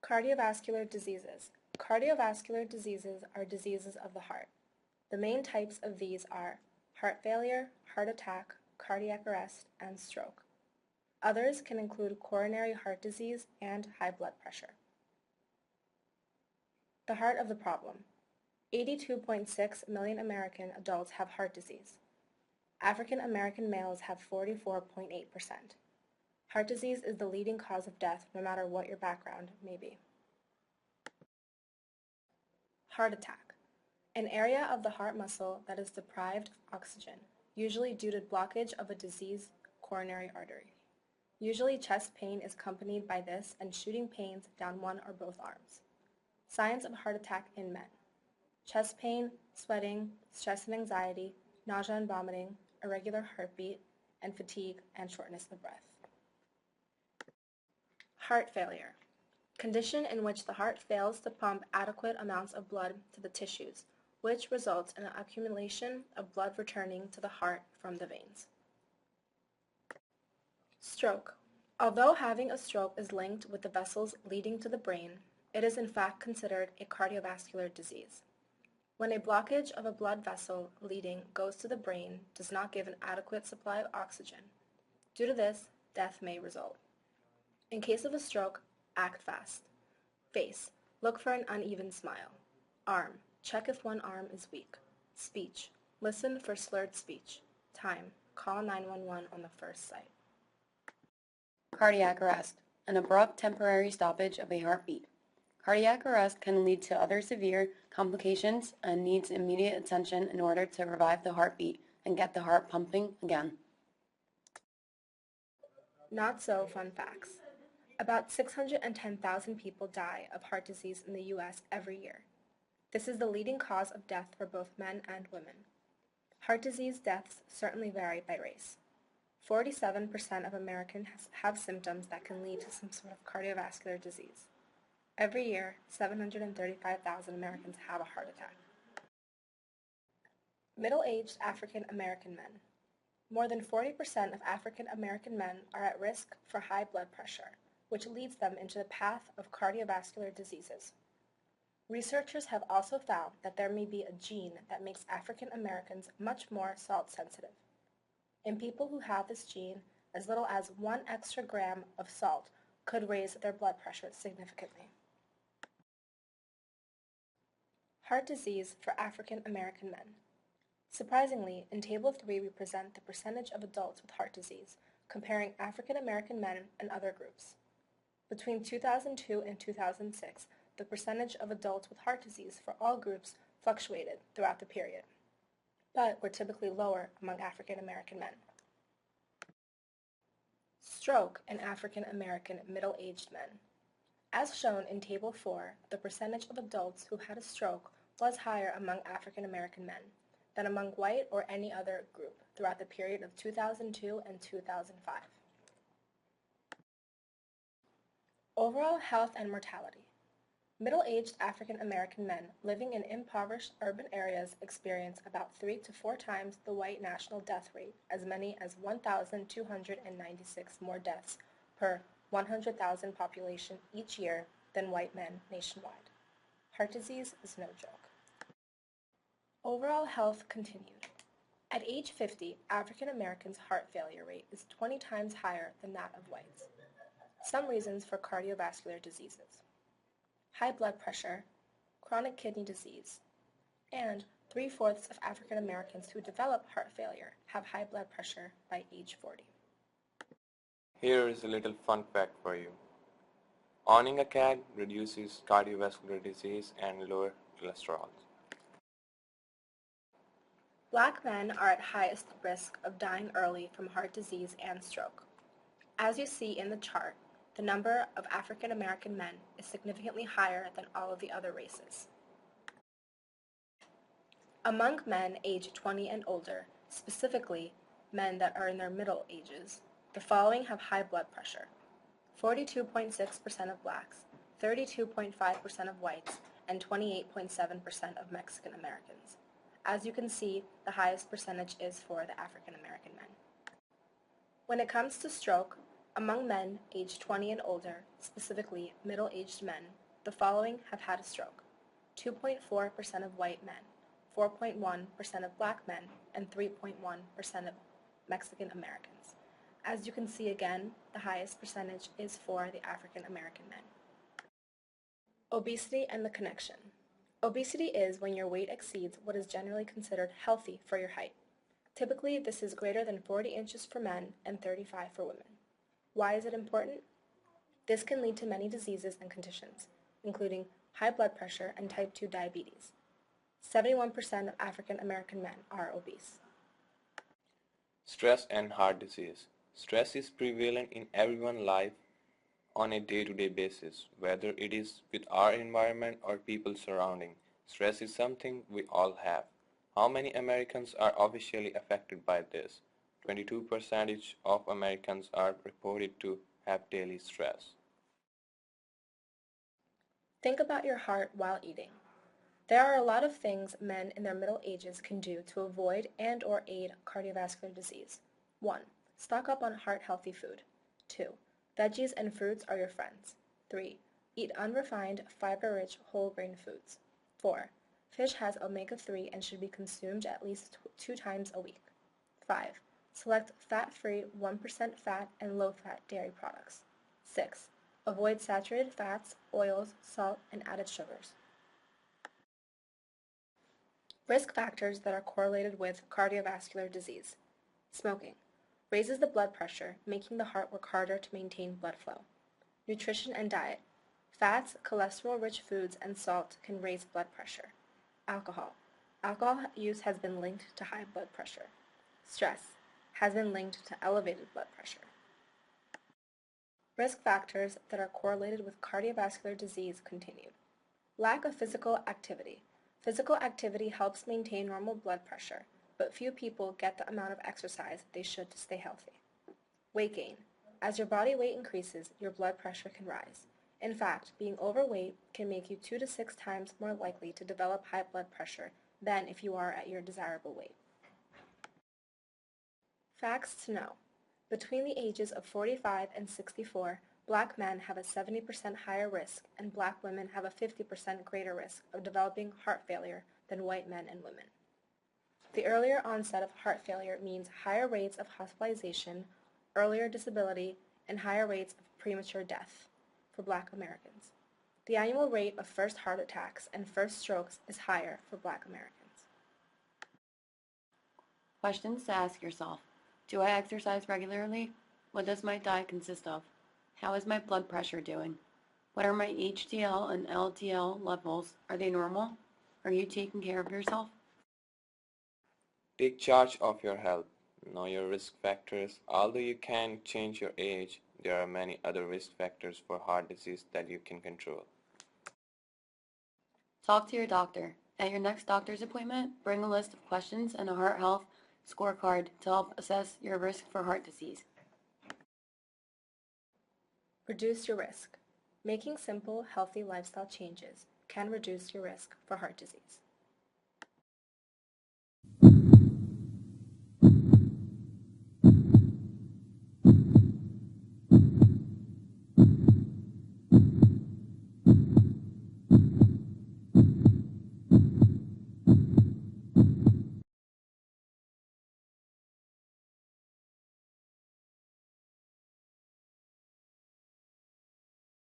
Cardiovascular diseases. Cardiovascular diseases are diseases of the heart. The main types of these are heart failure, heart attack, cardiac arrest, and stroke. Others can include coronary heart disease and high blood pressure. The heart of the problem. 82.6 million American adults have heart disease. African American males have 44.8%. Heart disease is the leading cause of death no matter what your background may be. Heart attack. An area of the heart muscle that is deprived of oxygen, usually due to blockage of a diseased coronary artery. Usually chest pain is accompanied by this and shooting pains down one or both arms. Signs of heart attack in men. Chest pain, sweating, stress and anxiety, nausea and vomiting, irregular heartbeat, and fatigue and shortness of breath. Heart failure. Condition in which the heart fails to pump adequate amounts of blood to the tissues, which results in an accumulation of blood returning to the heart from the veins. Stroke. Although having a stroke is linked with the vessels leading to the brain, it is in fact considered a cardiovascular disease. When a blockage of a blood vessel leading goes to the brain does not give an adequate supply of oxygen. Due to this, death may result. In case of a stroke, act fast. Face. Look for an uneven smile. Arm. Check if one arm is weak. Speech. Listen for slurred speech. Time. Call 911 on the first sight. Cardiac arrest. An abrupt temporary stoppage of a heartbeat. Cardiac arrest can lead to other severe complications and needs immediate attention in order to revive the heartbeat and get the heart pumping again. Not so fun facts. About 610,000 people die of heart disease in the U.S. every year. This is the leading cause of death for both men and women. Heart disease deaths certainly vary by race. 47% of Americans have symptoms that can lead to some sort of cardiovascular disease. Every year, 735,000 Americans have a heart attack. Middle-aged African American men. More than 40% of African American men are at risk for high blood pressure, which leads them into the path of cardiovascular diseases. Researchers have also found that there may be a gene that makes African Americans much more salt sensitive. In people who have this gene, as little as 1 extra gram of salt could raise their blood pressure significantly. Heart disease for African American men. Surprisingly, in Table 3 we present the percentage of adults with heart disease, comparing African American men and other groups. Between 2002 and 2006, the percentage of adults with heart disease for all groups fluctuated throughout the period, but were typically lower among African American men. Stroke in African American middle-aged men. As shown in Table 4, the percentage of adults who had a stroke was higher among African American men than among white or any other group throughout the period of 2002 and 2005. Overall health and mortality. Middle-aged African American men living in impoverished urban areas experience about 3 to 4 times the white national death rate, as many as 1,296 more deaths per 100,000 population each year than white men nationwide. Heart disease is no joke. Overall health continued. At age 50, African Americans' heart failure rate is 20 times higher than that of whites. Some reasons for cardiovascular diseases: high blood pressure, chronic kidney disease, and 3/4 of African Americans who develop heart failure have high blood pressure by age 40. Here is a little fun fact for you. Owning a cat reduces cardiovascular disease and lower cholesterol. Black men are at highest risk of dying early from heart disease and stroke. As you see in the chart, the number of African American men is significantly higher than all of the other races. Among men aged 20 and older, specifically men that are in their middle ages, the following have high blood pressure: 42.6% of blacks, 32.5% of whites, and 28.7% of Mexican Americans. As you can see, the highest percentage is for the African American men. When it comes to stroke, Among men aged 20 and older, specifically middle-aged men, the following have had a stroke: 2.4% of white men, 4.1% of black men, and 3.1% of Mexican Americans. As you can see again, the highest percentage is for the African American men. Obesity and the connection. Obesity is when your weight exceeds what is generally considered healthy for your height. Typically, this is greater than 40 inches for men and 35 for women. Why is it important? This can lead to many diseases and conditions, including high blood pressure and type 2 diabetes. 71% of African American men are obese. Stress and heart disease. Stress is prevalent in everyone's life on a day-to-day basis, whether it is with our environment or people surrounding. Stress is something we all have. How many Americans are officially affected by this? 22% of Americans are reported to have daily stress. Think about your heart while eating. There are a lot of things men in their middle ages can do to avoid and/or aid cardiovascular disease. 1. Stock up on heart-healthy food. 2. Veggies and fruits are your friends. 3. Eat unrefined, fiber-rich whole grain foods. 4. Fish has omega-3 and should be consumed at least 2 times a week. 5. Select fat-free, 1% fat and low-fat dairy products. 6. Avoid saturated fats, oils, salt, and added sugars. Risk factors that are correlated with cardiovascular disease. Smoking raises the blood pressure, making the heart work harder to maintain blood flow. Nutrition and diet. Fats, cholesterol-rich foods, and salt can raise blood pressure. Alcohol. Alcohol use has been linked to high blood pressure. Stress has been linked to elevated blood pressure. Risk factors that are correlated with cardiovascular disease continue. Lack of physical activity. Physical activity helps maintain normal blood pressure, but few people get the amount of exercise they should to stay healthy. Weight gain. As your body weight increases, your blood pressure can rise. In fact, being overweight can make you 2 to 6 times more likely to develop high blood pressure than if you are at your desirable weight. Facts to know. Between the ages of 45 and 64, black men have a 70% higher risk and black women have a 50% greater risk of developing heart failure than white men and women. The earlier onset of heart failure means higher rates of hospitalization, earlier disability, and higher rates of premature death for black Americans. The annual rate of first heart attacks and first strokes is higher for black Americans. Questions to ask yourself. Do I exercise regularly? What does my diet consist of? How is my blood pressure doing? What are my HDL and LDL levels? Are they normal? Are you taking care of yourself? Take charge of your health. Know your risk factors. Although you can't change your age, there are many other risk factors for heart disease that you can control. Talk to your doctor. At your next doctor's appointment, bring a list of questions and a heart health scorecard to help assess your risk for heart disease. Reduce your risk. Making simple, healthy lifestyle changes can reduce your risk for heart disease.